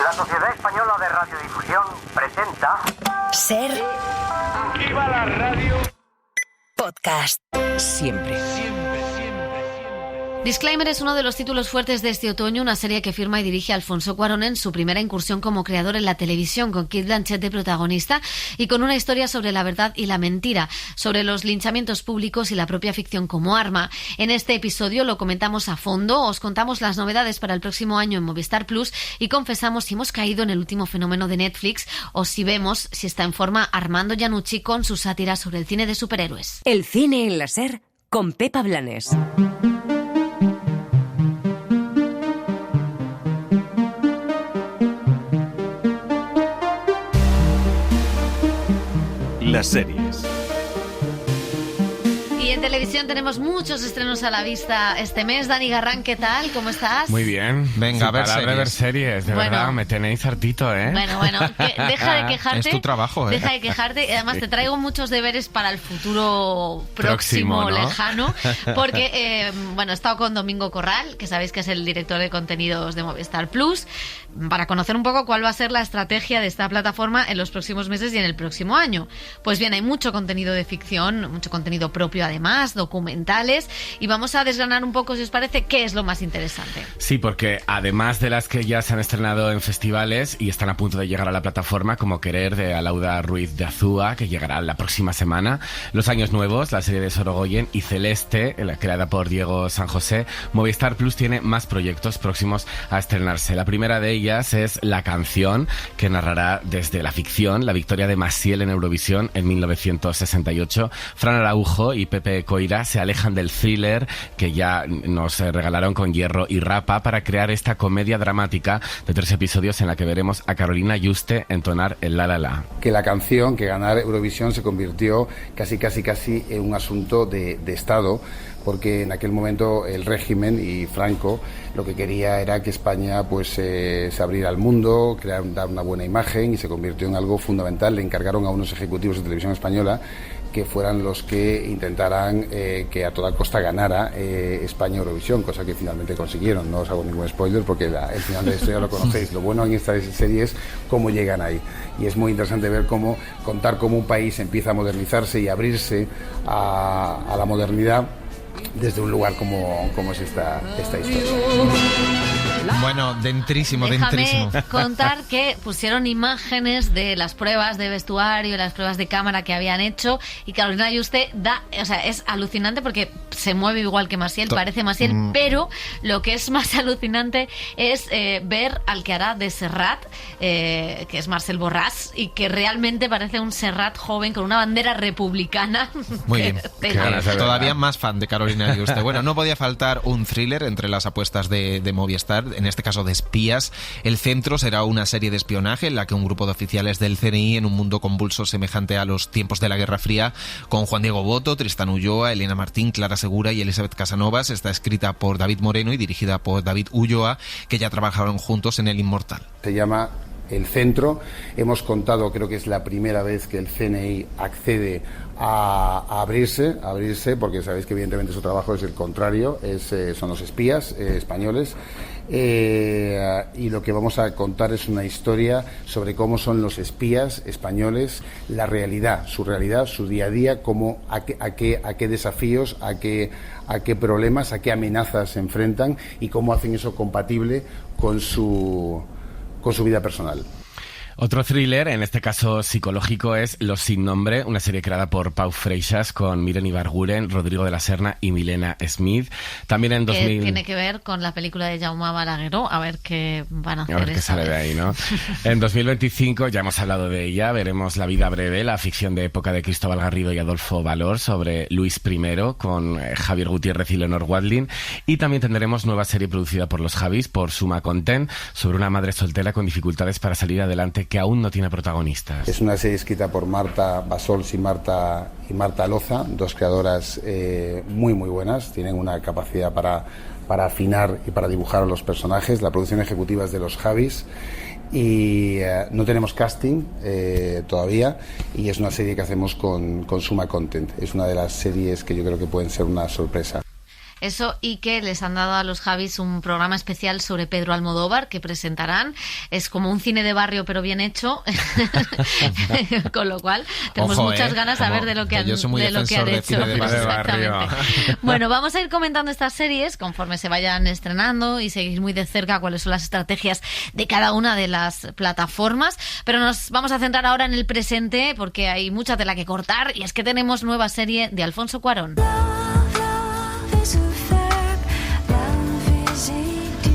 La Sociedad Española de Radiodifusión presenta... Ser... ¡Viva la radio! Podcast. Siempre. Disclaimer es uno de los títulos fuertes de este otoño, una serie que firma y dirige Alfonso Cuarón en su primera incursión como creador en la televisión, con Cate Blanchett de protagonista y con una historia sobre la verdad y la mentira, sobre los linchamientos públicos y la propia ficción como arma. En este episodio lo comentamos a fondo, os contamos las novedades para el próximo año en Movistar Plus y confesamos si hemos caído en el último fenómeno de Netflix o si vemos si está en forma Armando Iannucci con su sátira sobre el cine de superhéroes. El cine en la Ser con Pepa Blanes. Las series. Y en televisión tenemos muchos estrenos a la vista este mes. Dani Garrán, ¿qué tal? ¿Cómo estás? Muy bien. Venga, a ver series. De Bueno. verdad, me tenéis hartito, ¿eh? Bueno, deja de quejarte. Es tu trabajo, ¿eh? Deja de quejarte. Además, te traigo muchos deberes para el futuro próximo, ¿no? lejano. Porque, he estado con Domingo Corral, que sabéis que es el director de contenidos de Movistar Plus, para conocer un poco cuál va a ser la estrategia de esta plataforma en los próximos meses y en el próximo año. Pues bien, hay mucho contenido de ficción, mucho contenido propio además, documentales, y vamos a desgranar un poco, si os parece, qué es lo más interesante. Sí, porque además de las que ya se han estrenado en festivales y están a punto de llegar a la plataforma, como Querer de Alauda Ruiz de Azúa, que llegará la próxima semana, Los Años Nuevos, la serie de Sorogoyen, y Celeste, creada por Diego San José, Movistar Plus tiene más proyectos próximos a estrenarse. La primera de ellas es La Canción, que narrará desde la ficción la victoria de Maciel en Eurovisión en 1968. Fran Araujo y Pepe Coira se alejan del thriller que ya nos regalaron con Hierro y Rapa para crear esta comedia dramática de 3 episodios en la que veremos a Carolina Yuste entonar el La La La. Que La Canción, que ganar Eurovisión se convirtió casi en un asunto de Estado, porque en aquel momento el régimen y Franco lo que quería era que España se abriera al mundo, dar una buena imagen, y se convirtió en algo fundamental. Le encargaron a unos ejecutivos de Televisión Española que fueran los que intentaran que a toda costa ganara España Eurovisión, cosa que finalmente consiguieron. No os hago ningún spoiler porque el final de la historia lo conocéis. Lo bueno en esta serie es cómo llegan ahí, y es muy interesante ver contar cómo un país empieza a modernizarse y abrirse a la modernidad desde un lugar como es esta historia. Bueno, dentrísimo. Déjame contar que pusieron imágenes de las pruebas de vestuario, las pruebas de cámara que habían hecho, y Carolina Yuste es alucinante porque se mueve igual que Maciel, parece Maciel, pero lo que es más alucinante es ver al que hará de Serrat, que es Marcel Borràs, y que realmente parece un Serrat joven con una bandera republicana. Muy bien. Todavía más fan de Carolina Yuste. Bueno, no podía faltar un thriller entre las apuestas de Movistar, en este caso de espías. El Centro será una serie de espionaje en la que un grupo de oficiales del CNI, en un mundo convulso semejante a los tiempos de la Guerra Fría, con Juan Diego Boto, Tristán Ulloa, Elena Martín, Clara Segura y Elizabeth Casanovas. Está escrita por David Moreno y dirigida por David Ulloa, que ya trabajaron juntos en El Inmortal. Se llama El Centro. Hemos contado, creo que es la primera vez que el CNI accede a abrirse, porque sabéis que evidentemente su trabajo es el contrario, son los espías españoles. Y lo que vamos a contar es una historia sobre cómo son los espías españoles, su realidad, su día a día, a qué desafíos, a qué problemas, a qué amenazas se enfrentan y cómo hacen eso compatible con su vida personal. Otro thriller, en este caso psicológico, es Los Sin Nombre, una serie creada por Pau Freixas con Miren Ibarguren, Rodrigo de la Serna y Milena Smith. También en 2000... Que tiene que ver con la película de Jaume Balagueró, a ver qué van a hacer. A ver qué sale de ahí, ¿no? En 2025, ya hemos hablado de ella, veremos La vida breve, la ficción de época de Cristóbal Garrido y Adolfo Valor sobre Luis I, con Javier Gutiérrez y Leonor Watling. Y también tendremos nueva serie producida por los Javis, por Suma Content, sobre una madre soltera con dificultades para salir adelante, que aún no tiene protagonistas. Es una serie escrita por Marta Bassols y Marta Loza, dos creadoras muy buenas, tienen una capacidad para afinar y para dibujar a los personajes. La producción ejecutiva es de los Javis y no tenemos casting todavía, y es una serie que hacemos con Suma Content. Es una de las series que yo creo que pueden ser una sorpresa. Eso, y que les han dado a los Javis un programa especial sobre Pedro Almodóvar que presentarán. Es como un cine de barrio pero bien hecho, con lo cual tenemos muchas ganas a ver de lo que han, de lo que han hecho. Exactamente. Bueno, vamos a ir comentando estas series conforme se vayan estrenando y seguir muy de cerca cuáles son las estrategias de cada una de las plataformas, pero nos vamos a centrar ahora en el presente porque hay mucha tela que cortar, y es que tenemos nueva serie de Alfonso Cuarón.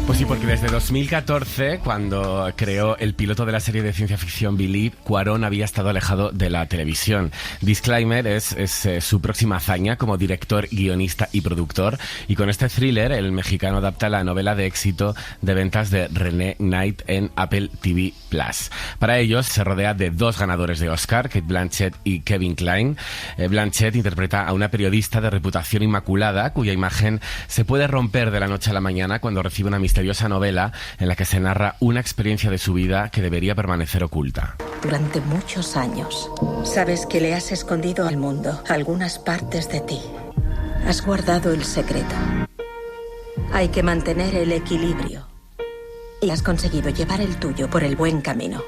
Pues sí, porque desde 2014, cuando creó el piloto de la serie de ciencia ficción Believe, Cuarón había estado alejado de la televisión. Disclaimer, es su próxima hazaña como director, guionista y productor, y con este thriller el mexicano adapta la novela de éxito de ventas de René Knight en Apple TV+. Para ellos se rodea de 2 ganadores de Oscar, Cate Blanchett y Kevin Kline. Blanchett interpreta a una periodista de reputación inmaculada cuya imagen se puede romper de la noche a la mañana cuando recibe una misteriosa novela en la que se narra una experiencia de su vida que debería permanecer oculta. Durante muchos años, sabes que le has escondido al mundo algunas partes de ti. Has guardado el secreto. Hay que mantener el equilibrio. Y has conseguido llevar el tuyo por el buen camino.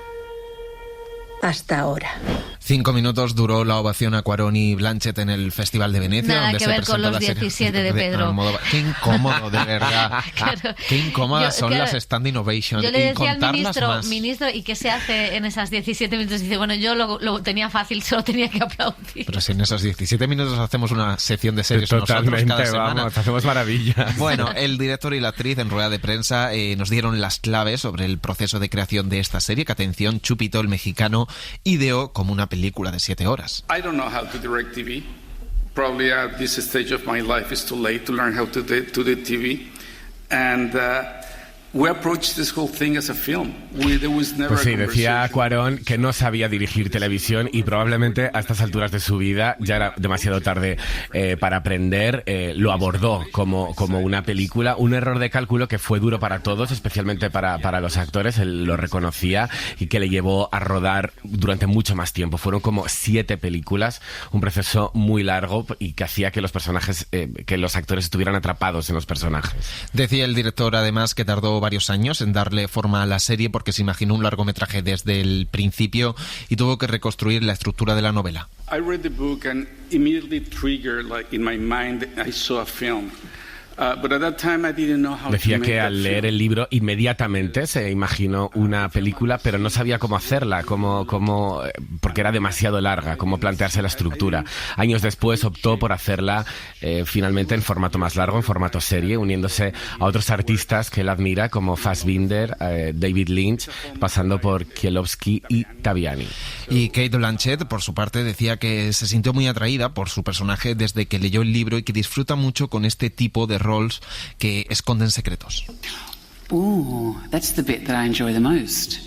Hasta ahora. 5 minutos duró la ovación a Cuarón y Blanchett en el Festival de Venecia. Nada donde que se ver con los 17 de Pedro. Qué incómodo, de verdad. Claro. Qué incómodas son las standing ovations. Yo le decía al ministro, ¿y qué se hace en esas 17 minutos? Dice, bueno, yo lo tenía fácil, solo tenía que aplaudir. Pero si en esos 17 minutos hacemos una sección de series nosotros cada semana. Vamos, hacemos maravillas. Bueno, el director y la actriz en rueda de prensa nos dieron las claves sobre el proceso de creación de esta serie, que, atención, Chupito, el mexicano, ideó como una película de 7 horas. I don't know how to direct TV. Probably at this stage of my life it's too late to learn how to do TV. And we approached this whole thing as a film. There was never pues sí, decía Cuarón que no sabía dirigir televisión y probablemente a estas alturas de su vida ya era demasiado tarde para aprender. Lo abordó como una película, un error de cálculo que fue duro para todos, especialmente para los actores. Él lo reconocía, y que le llevó a rodar durante mucho más tiempo. Fueron como 7 películas, un proceso muy largo y que hacía que los personajes, que los actores estuvieran atrapados en los personajes. Decía el director además que tardó varios años en darle forma a la serie porque se imaginó un largometraje desde el principio y tuvo que reconstruir la estructura de la novela. I read the book and immediately triggered, like in my mind, I saw a film. Decía que al leer el libro inmediatamente se imaginó una película, pero no sabía cómo hacerla, porque era demasiado larga, cómo plantearse la estructura. Años después optó por hacerla finalmente en formato más largo, en formato serie, uniéndose a otros artistas que él admira como Fassbinder, David Lynch, pasando por Kieslowski y Taviani. Y Cate Blanchett, por su parte, decía que se sintió muy atraída por su personaje desde que leyó el libro y que disfruta mucho con este tipo de roles que esconden secretos. That's the bit that I enjoy the most.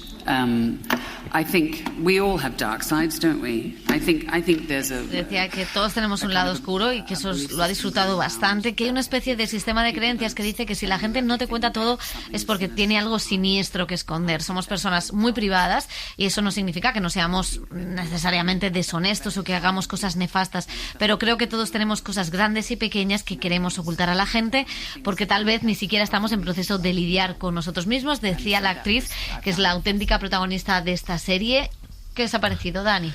I think we all have dark sides, don't we? I think there's a... Decía que todos tenemos un lado oscuro y que eso lo ha disfrutado bastante, que hay una especie de sistema de creencias que dice que si la gente no te cuenta todo es porque tiene algo siniestro que esconder. Somos personas muy privadas y eso no significa que no seamos necesariamente deshonestos o que hagamos cosas nefastas, pero creo que todos tenemos cosas grandes y pequeñas que queremos ocultar a la gente porque tal vez ni siquiera estamos en proceso de lidiar con nosotros mismos. Decía la actriz, que es la auténtica protagonista de esta serie. ¿Qué os ha parecido, Dani?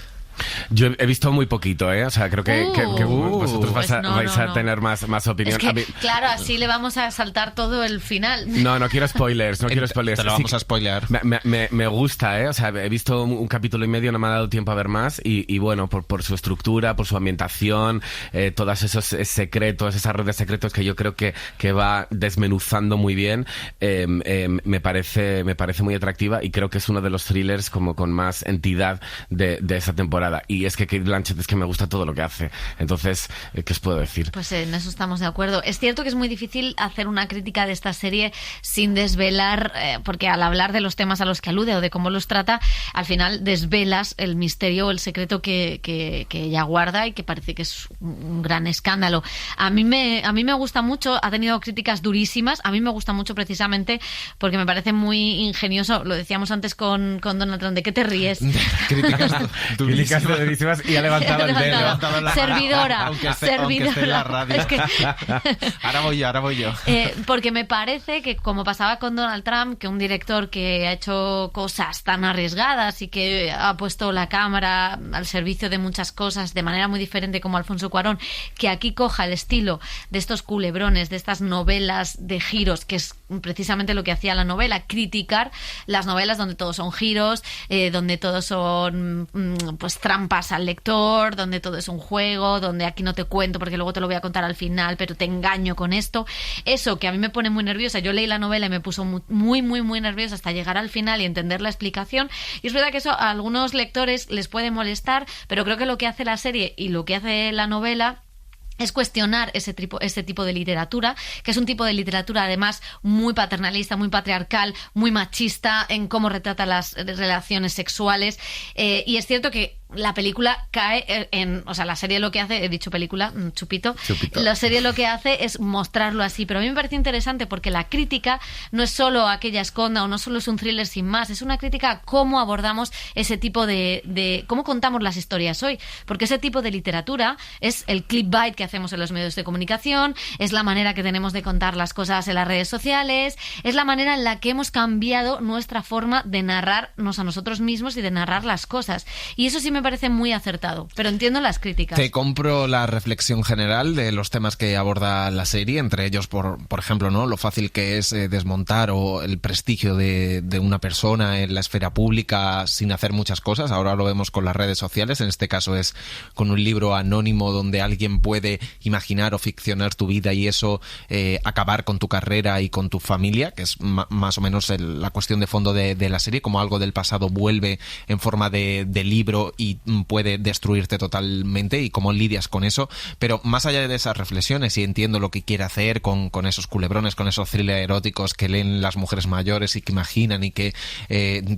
Yo he visto muy poquito, ¿eh? O sea, creo que vosotros vais a tener más opinión. Es que, claro, así le vamos a saltar todo el final. No quiero spoilers, Te lo vamos a spoilear. Me gusta, ¿eh? O sea, he visto un capítulo y medio, no me ha dado tiempo a ver más y bueno, por su estructura, por su ambientación, todos esos secretos, esa red de secretos que yo creo que va desmenuzando muy bien, me parece muy atractiva y creo que es uno de los thrillers como con más entidad de esa temporada. Y es que Cate Blanchett es que me gusta todo lo que hace. Entonces, ¿qué os puedo decir? Pues en eso estamos de acuerdo. Es cierto que es muy difícil hacer una crítica de esta serie sin desvelar, porque al hablar de los temas a los que alude o de cómo los trata, al final desvelas el misterio o el secreto que ella guarda y que parece que es un gran escándalo. A mí me gusta mucho, ha tenido críticas durísimas, a mí me gusta mucho precisamente porque me parece muy ingenioso. Lo decíamos antes con Donald Trump, ¿de qué te ríes? Críticas durísimas. buenísimas y ha levantado el dedo. Servidora. Aunque esté en la radio. Es que... ahora voy yo. Porque me parece que, como pasaba con Donald Trump, que un director que ha hecho cosas tan arriesgadas y que ha puesto la cámara al servicio de muchas cosas de manera muy diferente como Alfonso Cuarón, que aquí coja el estilo de estos culebrones, de estas novelas de giros, que es precisamente lo que hacía la novela, criticar las novelas donde todos son giros, donde todos son pues trampas al lector, donde todo es un juego, donde aquí no te cuento porque luego te lo voy a contar al final, pero te engaño con esto. Eso que a mí me pone muy nerviosa. Yo leí la novela y me puso muy, muy, muy nerviosa hasta llegar al final y entender la explicación. Y es verdad que eso a algunos lectores les puede molestar, pero creo que lo que hace la serie y lo que hace la novela es cuestionar ese tipo de literatura, que es un tipo de literatura además muy paternalista, muy patriarcal, muy machista en cómo retrata las relaciones sexuales. Y es cierto que la película cae o sea, la serie lo que hace, he dicho película, chupito, la serie lo que hace es mostrarlo así, pero a mí me parece interesante porque la crítica no es solo aquella esconda o no solo es un thriller sin más, es una crítica a cómo abordamos ese tipo de cómo contamos las historias hoy, porque ese tipo de literatura es el clickbait que hacemos en los medios de comunicación, es la manera que tenemos de contar las cosas en las redes sociales, es la manera en la que hemos cambiado nuestra forma de narrarnos a nosotros mismos y de narrar las cosas, y eso sí me parece muy acertado, pero entiendo las críticas. Te compro la reflexión general de los temas que aborda la serie, entre ellos, por ejemplo, ¿no?, lo fácil que es desmontar o el prestigio de una persona en la esfera pública sin hacer muchas cosas. Ahora lo vemos con las redes sociales, en este caso es con un libro anónimo donde alguien puede imaginar o ficcionar tu vida y eso acabar con tu carrera y con tu familia, que es más o menos la cuestión de fondo de la serie, como algo del pasado vuelve en forma de libro y puede destruirte totalmente y cómo lidias con eso. Pero más allá de esas reflexiones, y entiendo lo que quiere hacer con esos culebrones, con esos thrillers eróticos que leen las mujeres mayores y que imaginan y que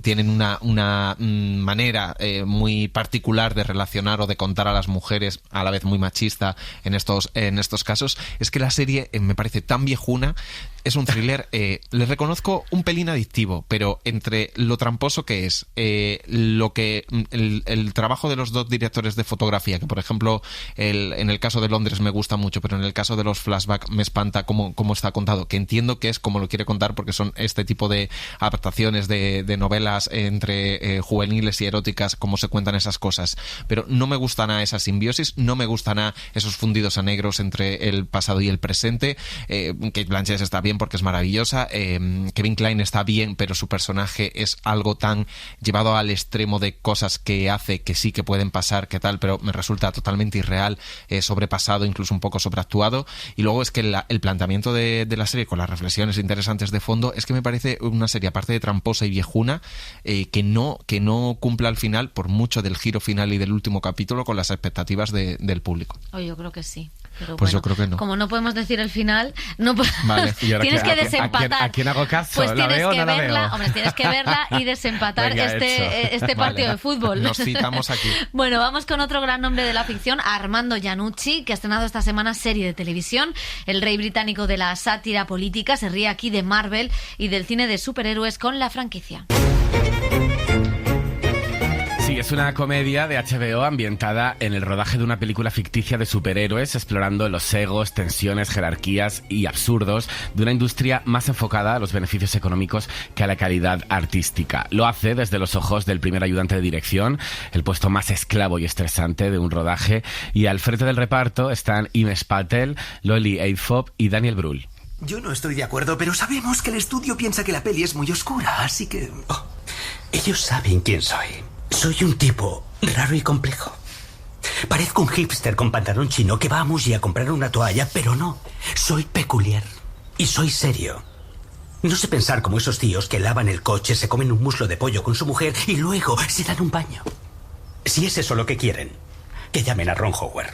tienen una manera muy particular de relacionar o de contar a las mujeres, a la vez muy machista en estos casos, es que la serie me parece tan viejuna. Es un thriller, le reconozco un pelín adictivo, pero entre lo tramposo que es, lo que el trabajo de los dos directores de fotografía, que por ejemplo en el caso de Londres me gusta mucho, pero en el caso de los flashbacks me espanta cómo está contado, que entiendo que es como lo quiere contar porque son este tipo de adaptaciones de novelas entre juveniles y eróticas, cómo se cuentan esas cosas, pero no me gusta nada esa simbiosis, no me gusta nada esos fundidos a negros entre el pasado y el presente. Kate Blanchett está bien porque es maravillosa, Kevin Kline está bien, pero su personaje es algo tan llevado al extremo de cosas que hace que sí que pueden pasar, que tal, pero me resulta totalmente irreal, sobrepasado, incluso un poco sobreactuado. Y luego es que el planteamiento de la serie, con las reflexiones interesantes de fondo, es que me parece una serie, aparte de tramposa y viejuna, que no cumple al final, por mucho del giro final y del último capítulo, con las expectativas del público. Yo creo que sí. Pero pues bueno, yo creo que no. Como no podemos decir el final, no vale. tienes que desempatar. ¿A quién hago caso? Pues ¿La veo o no la veo? Hombre, tienes que verla y desempatar Venga, este partido de fútbol. Nos citamos aquí. Bueno, vamos con otro gran nombre de la ficción, Armando Iannucci, que ha estrenado esta semana serie de televisión. El rey británico de la sátira política se ríe aquí de Marvel y del cine de superhéroes con la franquicia. Sí, es una comedia de HBO ambientada en el rodaje de una película ficticia de superhéroes, explorando los egos, tensiones, jerarquías y absurdos de una industria más enfocada a los beneficios económicos que a la calidad artística. Lo hace desde los ojos del primer ayudante de dirección, el puesto más esclavo y estresante de un rodaje, y al frente del reparto están Himesh Patel, Loli Eithop y Daniel Brühl. Yo no estoy de acuerdo, pero sabemos que el estudio piensa que la peli es muy oscura, así que... ellos saben quién soy. Soy un tipo raro y complejo. Parezco un hipster con pantalón chino que va a Muji a comprar una toalla, pero no. Soy peculiar. Y soy serio. No sé pensar como esos tíos que lavan el coche, se comen un muslo de pollo con su mujer y luego se dan un baño. Si es eso lo que quieren, que llamen a Ron Howard.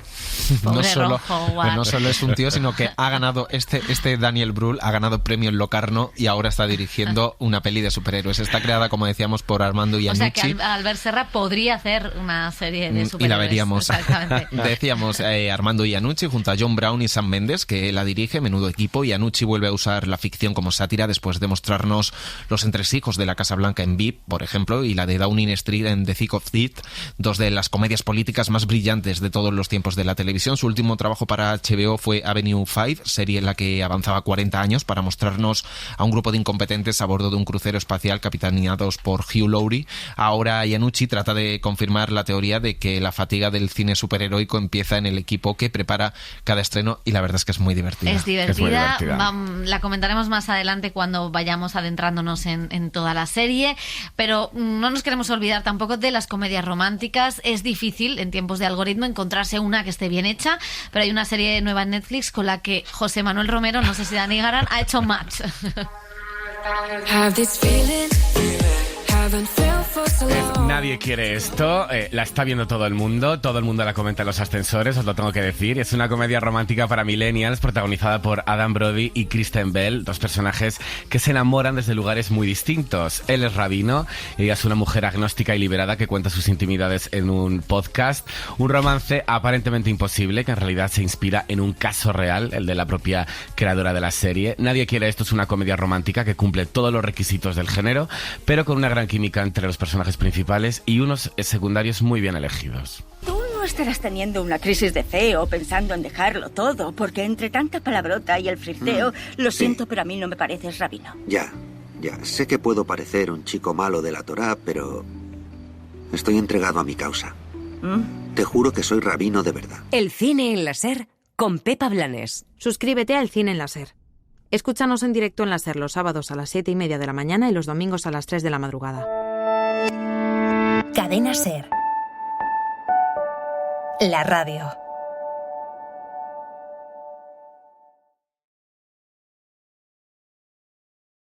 No solo es un tío, sino que ha ganado este Daniel Brühl ha ganado premio en Locarno y ahora está dirigiendo una peli de superhéroes. Está creada, como decíamos, por Armando Iannucci. O sea que Albert Serra podría hacer una serie de superhéroes. Y la veríamos. Exactamente. Decíamos Armando Iannucci junto a John Brown y Sam Mendes, que la dirige, menudo equipo. Iannucci vuelve a usar la ficción como sátira después de mostrarnos los entresijos de la Casa Blanca en VIP, por ejemplo, y la de Downing Street en The Thick of It, dos de las comedias políticas más brillantes de todos los tiempos de la televisión. Su último trabajo para HBO fue Avenue 5, serie en la que avanzaba 40 años para mostrarnos a un grupo de incompetentes a bordo de un crucero espacial capitaneados por Hugh Laurie. Ahora Iannucci trata de confirmar la teoría de que la fatiga del cine superheroico empieza en el equipo que prepara cada estreno, y la verdad es que es muy divertida. Es divertida. La comentaremos más adelante cuando vayamos adentrándonos en toda la serie, pero no nos queremos olvidar tampoco de las comedias románticas. Es difícil en tiempos de algoritmo encontrarse una que esté bien hecha, pero hay una serie nueva en Netflix con la que José Manuel Romero, no sé si Dani Garan, ha hecho match. Nadie quiere esto, la está viendo todo el mundo la comenta en los ascensores, os lo tengo que decir. Es una comedia romántica para millennials protagonizada por Adam Brody y Kristen Bell, dos personajes que se enamoran desde lugares muy distintos. Él es rabino, ella es una mujer agnóstica y liberada que cuenta sus intimidades en un podcast. Un romance aparentemente imposible que en realidad se inspira en un caso real, el de la propia creadora de la serie. Nadie quiere esto es una comedia romántica que cumple todos los requisitos del género, pero con una gran química entre los personajes principales y unos secundarios muy bien elegidos. Tú no estarás teniendo una crisis de fe o pensando en dejarlo todo, porque entre tanta palabrota y el flirteo, lo siento, pero a mí no me pareces rabino. Ya, sé que puedo parecer un chico malo de la Torá, pero estoy entregado a mi causa. Te juro que soy rabino de verdad. El cine en la SER con Pepa Blanes. Suscríbete al Cine en la SER. Escúchanos en directo en la SER los sábados a las 7:30 de la mañana y los domingos a las 3 de la madrugada. Cadena SER. La radio.